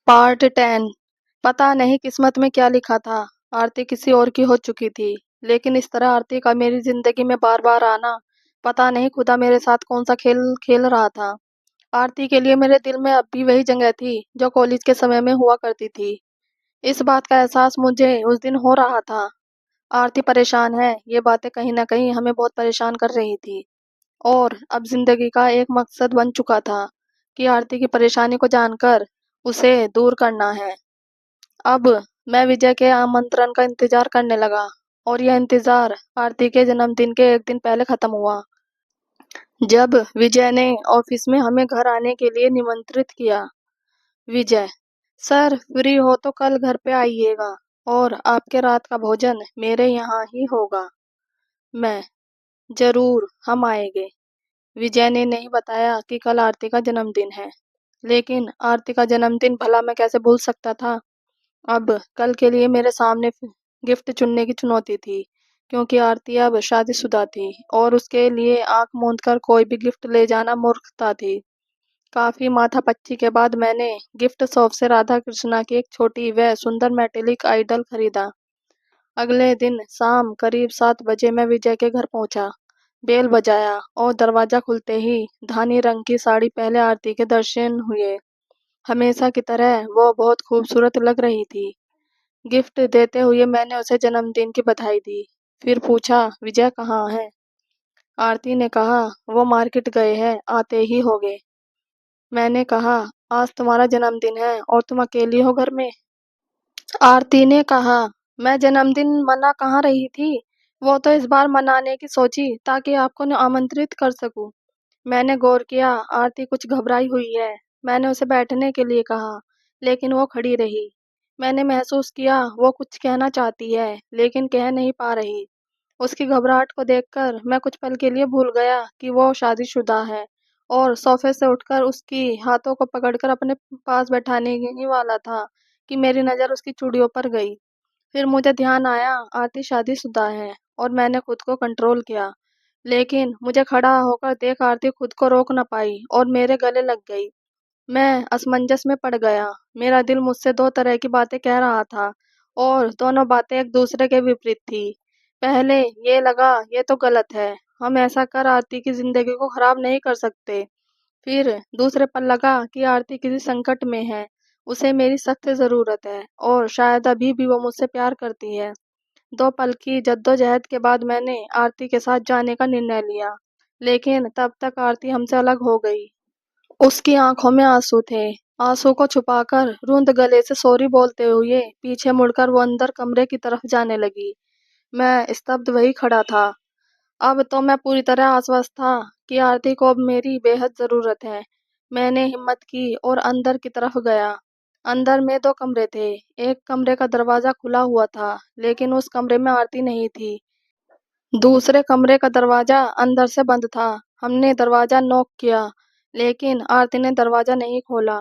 Part 10। पता नहीं किस्मत में क्या लिखा था। आरती किसी और की हो चुकी थी, लेकिन इस तरह आरती का मेरी जिंदगी में बार बार आना, पता नहीं खुदा मेरे साथ कौन सा खेल खेल रहा था। आरती के लिए मेरे दिल में अब भी वही जगह थी जो कॉलेज के समय में हुआ करती थी। इस बात का एहसास मुझे उस दिन हो रहा था। आरती परेशान है, ये बातें कहीं ना कहीं हमें बहुत परेशान कर रही थी। और अब जिंदगी का एक मकसद बन चुका था कि आरती की परेशानी को जानकर उसे दूर करना है। अब मैं विजय के आमंत्रण का इंतजार करने लगा, और यह इंतजार आरती के जन्मदिन के एक दिन पहले खत्म हुआ, जब विजय ने ऑफिस में हमें घर आने के लिए निमंत्रित किया। विजय: सर, फ्री हो तो कल घर पे आइएगा, और आपके रात का भोजन मेरे यहाँ ही होगा। मैं: जरूर, हम आएंगे। विजय ने नहीं बताया कि कल आरती का जन्मदिन है, लेकिन आरती का जन्मदिन भला मैं कैसे भूल सकता था। अब कल के लिए मेरे सामने गिफ्ट चुनने की चुनौती थी, क्योंकि आरती अब शादीशुदा थी और उसके लिए आंख मूंद कर कोई भी गिफ्ट ले जाना मूर्खता थी। काफी माथापच्ची के बाद मैंने गिफ्ट शॉप से राधा कृष्णा की एक छोटी व सुंदर मेटेलिक आइडल खरीदा। अगले दिन शाम करीब 7 बजे मैं विजय के घर पहुंचा। बेल बजाया और दरवाजा खुलते ही धानी रंग की साड़ी पहले आरती के दर्शन हुए। हमेशा की तरह वो बहुत खूबसूरत लग रही थी। गिफ्ट देते हुए मैंने उसे जन्मदिन की बधाई दी। फिर पूछा, विजय कहाँ है? आरती ने कहा, वो मार्केट गए हैं, आते ही होंगे। मैंने कहा, आज तुम्हारा जन्मदिन है और तुम अकेली हो घर में? आरती ने कहा, मैं जन्मदिन मना कहाँ रही थी। वो तो इस बार मनाने की सोची ताकि आपको आमंत्रित कर सकूं। मैंने गौर किया, आरती कुछ घबराई हुई है। मैंने उसे बैठने के लिए कहा, लेकिन वो खड़ी रही। मैंने महसूस किया वो कुछ कहना चाहती है, लेकिन कह नहीं पा रही। उसकी घबराहट को देखकर मैं कुछ पल के लिए भूल गया कि वो शादीशुदा है, और सोफे से उठकर उसकी हाथों को पकड़कर अपने पास बैठाने ही वाला था कि मेरी नज़र उसकी चूड़ियों पर गई। फिर मुझे ध्यान आया, आरती शादीशुदा है, और मैंने खुद को कंट्रोल किया। लेकिन मुझे खड़ा होकर देख आरती खुद को रोक न पाई और मेरे गले लग गई। मैं असमंजस में पड़ गया। मेरा दिल मुझसे दो तरह की बातें कह रहा था, और दोनों बातें एक दूसरे के विपरीत थी। पहले ये लगा ये तो गलत है, हम ऐसा कर आरती की जिंदगी को खराब नहीं कर सकते। फिर दूसरे पर लगा कि आरती किसी संकट में है, उसे मेरी सख्त जरूरत है, और शायद अभी भी वो मुझसे प्यार करती है। 2 पल की जद्दोजहद के बाद मैंने आरती के साथ जाने का निर्णय लिया, लेकिन तब तक आरती हमसे अलग हो गई। उसकी आंखों में आंसू थे। आंसू को छुपाकर रुंध गले से सॉरी बोलते हुए पीछे मुड़कर वो अंदर कमरे की तरफ जाने लगी। मैं स्तब्ध वही खड़ा था। अब तो मैं पूरी तरह आश्वस्त था कि आरती को अब मेरी बेहद जरूरत है। मैंने हिम्मत की और अंदर की तरफ गया। अंदर में 2 कमरे थे। एक कमरे का दरवाजा खुला हुआ था, लेकिन उस कमरे में आरती नहीं थी। दूसरे कमरे का दरवाजा अंदर से बंद था। हमने दरवाजा नॉक किया, लेकिन आरती ने दरवाजा नहीं खोला।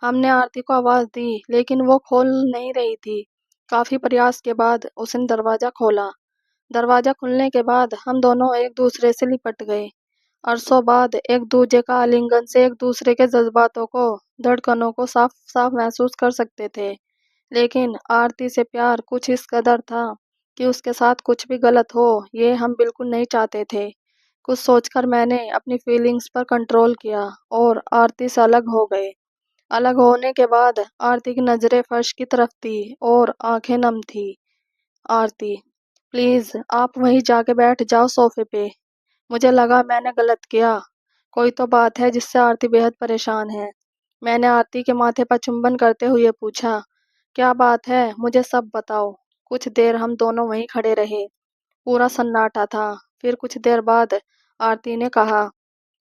हमने आरती को आवाज दी, लेकिन वो खोल नहीं रही थी। काफी प्रयास के बाद उसने दरवाजा खोला। दरवाजा खुलने के बाद हम दोनों एक दूसरे से लिपट गए। अरसों बाद एक दूसरे का आलिंगन से एक दूसरे के जज्बातों को, धड़कनों को साफ साफ महसूस कर सकते थे। लेकिन आरती से प्यार कुछ इस कदर था कि उसके साथ कुछ भी गलत हो, ये हम बिल्कुल नहीं चाहते थे। कुछ सोचकर मैंने अपनी फीलिंग्स पर कंट्रोल किया और आरती से अलग हो गए। अलग होने के बाद आरती की नजरें फर्श की तरफ थी और आंखें नम थी। आरती, प्लीज आप वहीं जाके बैठ जाओ सोफे पे। मुझे लगा मैंने गलत किया। कोई तो बात है जिससे आरती बेहद परेशान है। मैंने आरती के माथे पर चुंबन करते हुए पूछा, क्या बात है, मुझे सब बताओ। कुछ देर हम दोनों वहीं खड़े रहे। पूरा सन्नाटा था। फिर कुछ देर बाद आरती ने कहा,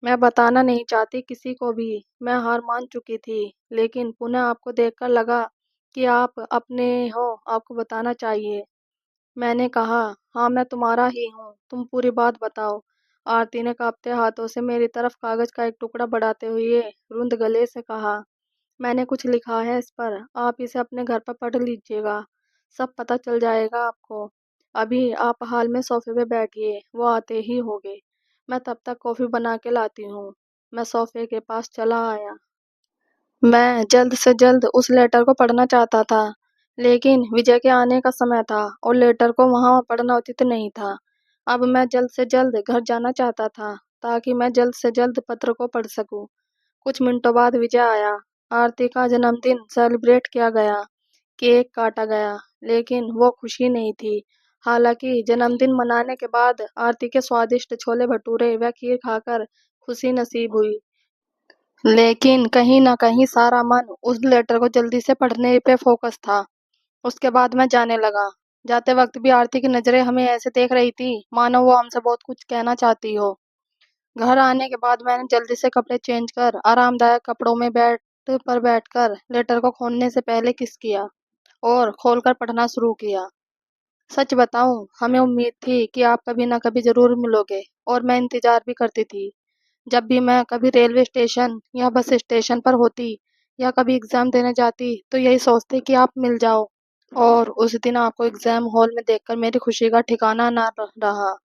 मैं बताना नहीं चाहती किसी को भी, मैं हार मान चुकी थी, लेकिन पुनः आपको देखकर लगा कि आप अपने हो, आपको बताना चाहिए। मैंने कहा, हाँ, मैं तुम्हारा ही हूँ, तुम पूरी बात बताओ। आरती ने कांपते हाथों से मेरी तरफ कागज का एक टुकड़ा बढ़ाते हुए रुंध गले से कहा, मैंने कुछ लिखा है इस पर, आप इसे अपने घर पर पढ़ लीजिएगा। सब पता चल जाएगा आपको। अभी आप हाल में सोफे पे बैठिए, वो आते ही होंगे। मैं तब तक कॉफी बना के लाती हूँ। मैं सोफे के पास चला आया। मैं जल्द से जल्द उस लेटर को पढ़ना चाहता था, लेकिन विजय के आने का समय था और लेटर को वहाँ पढ़ना उचित नहीं था। अब मैं जल्द से जल्द घर जाना चाहता था, ताकि मैं जल्द से जल्द पत्र को पढ़ सकूं। कुछ मिनटों बाद विजय आया। आरती का जन्मदिन सेलिब्रेट किया गया, केक काटा गया, लेकिन वो खुशी नहीं थी। हालांकि जन्मदिन मनाने के बाद आरती के स्वादिष्ट छोले भटूरे व खीर खाकर खुशी नसीब हुई। लेकिन कहीं न कहीं सारा मन उस लेटर को जल्दी से पढ़ने पे फोकस था। उसके बाद मैं जाने लगा। जाते वक्त भी आरती की नज़रें हमें ऐसे देख रही थी, मानो वो हमसे बहुत कुछ कहना चाहती हो। घर आने के बाद मैंने जल्दी से कपड़े चेंज कर आरामदायक कपड़ों में बेड पर बैठकर लेटर को खोलने से पहले किस किया और खोलकर पढ़ना शुरू किया। सच बताऊं, हमें उम्मीद थी कि आप कभी ना कभी ज़रूर मिलोगे और मैं इंतज़ार भी करती थी। जब भी मैं कभी रेलवे स्टेशन या बस स्टेशन पर होती या कभी एग्ज़ाम देने जाती, तो यही सोचती कि आप मिल जाओ। और उस दिन आपको एग्ज़ाम हॉल में देखकर मेरी खुशी का ठिकाना ना रहा।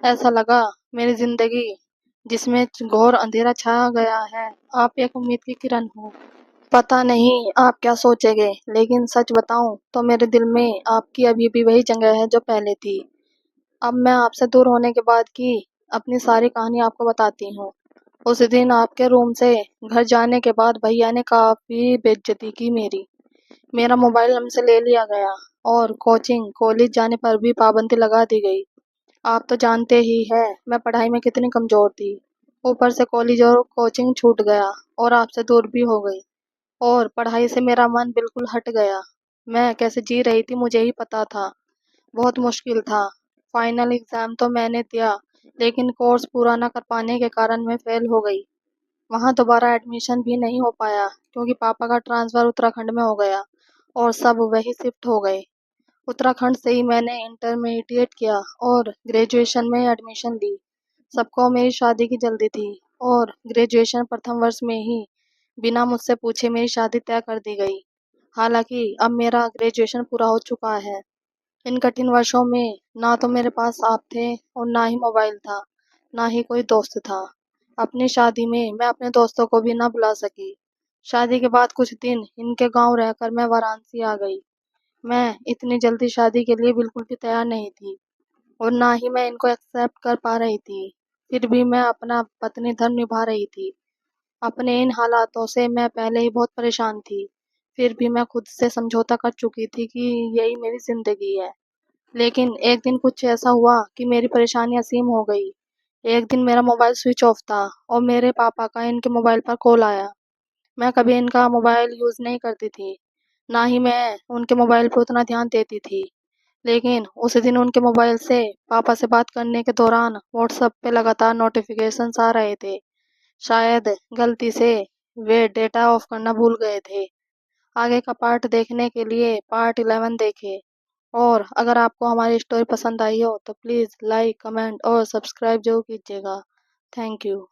ऐसा लगा मेरी ज़िंदगी जिसमें घोर अंधेरा छा गया है, आप एक उम्मीद की किरण हो। पता नहीं आप क्या सोचेंगे, लेकिन सच बताऊं तो मेरे दिल में आपकी अभी भी वही जगह है जो पहले थी। अब मैं आपसे दूर होने के बाद की अपनी सारी कहानी आपको बताती हूँ। उस दिन आपके रूम से घर जाने के बाद भैया ने काफ़ी बेइज्जती की मेरी। मेरा मोबाइल हमसे ले लिया गया और कोचिंग कॉलेज जाने पर भी पाबंदी लगा दी गई। आप तो जानते ही है मैं पढ़ाई में कितनी कमज़ोर थी। ऊपर से कॉलेज और कोचिंग छूट गया और आपसे दूर भी हो गई और पढ़ाई से मेरा मन बिल्कुल हट गया। मैं कैसे जी रही थी मुझे ही पता था। बहुत मुश्किल था। फाइनल एग्ज़ाम तो मैंने दिया, लेकिन कोर्स पूरा न कर पाने के कारण मैं फ़ेल हो गई। वहाँ दोबारा एडमिशन भी नहीं हो पाया, क्योंकि पापा का ट्रांसफ़र उत्तराखंड में हो गया और सब वहीं शिफ्ट हो गए। उत्तराखंड से ही मैंने इंटरमीडिएट किया और ग्रेजुएशन में एडमिशन ली। सबको मेरी शादी की जल्दी थी और ग्रेजुएशन प्रथम वर्ष में ही बिना मुझसे पूछे मेरी शादी तय कर दी गई। हालांकि अब मेरा ग्रेजुएशन पूरा हो चुका है। इन कठिन वर्षों में ना तो मेरे पास आप थे और ना ही मोबाइल था, ना ही कोई दोस्त था। अपनी शादी में मैं अपने दोस्तों को भी ना बुला सकी। शादी के बाद कुछ दिन इनके गांव रहकर मैं वाराणसी आ गई। मैं इतनी जल्दी शादी के लिए बिल्कुल भी तैयार नहीं थी और ना ही मैं इनको एक्सेप्ट कर पा रही थी। फिर भी मैं अपना पत्नी धर्म निभा रही थी। अपने इन हालातों से मैं पहले ही बहुत परेशान थी। फिर भी मैं खुद से समझौता कर चुकी थी कि यही मेरी ज़िंदगी है। लेकिन एक दिन कुछ ऐसा हुआ कि मेरी परेशानी असीम हो गई। एक दिन मेरा मोबाइल स्विच ऑफ था और मेरे पापा का इनके मोबाइल पर कॉल आया। मैं कभी इनका मोबाइल यूज़ नहीं करती थी, ना ही मैं उनके मोबाइल पर उतना ध्यान देती थी। लेकिन उस दिन उनके मोबाइल से पापा से बात करने के दौरान व्हाट्सएप पे लगातार नोटिफिकेशंस आ रहे थे। शायद गलती से वे डेटा ऑफ करना भूल गए थे। आगे का पार्ट देखने के लिए पार्ट 11 देखें। और अगर आपको हमारी स्टोरी पसंद आई हो तो प्लीज़ लाइक, कमेंट और सब्सक्राइब जरूर कीजिएगा। Thank you.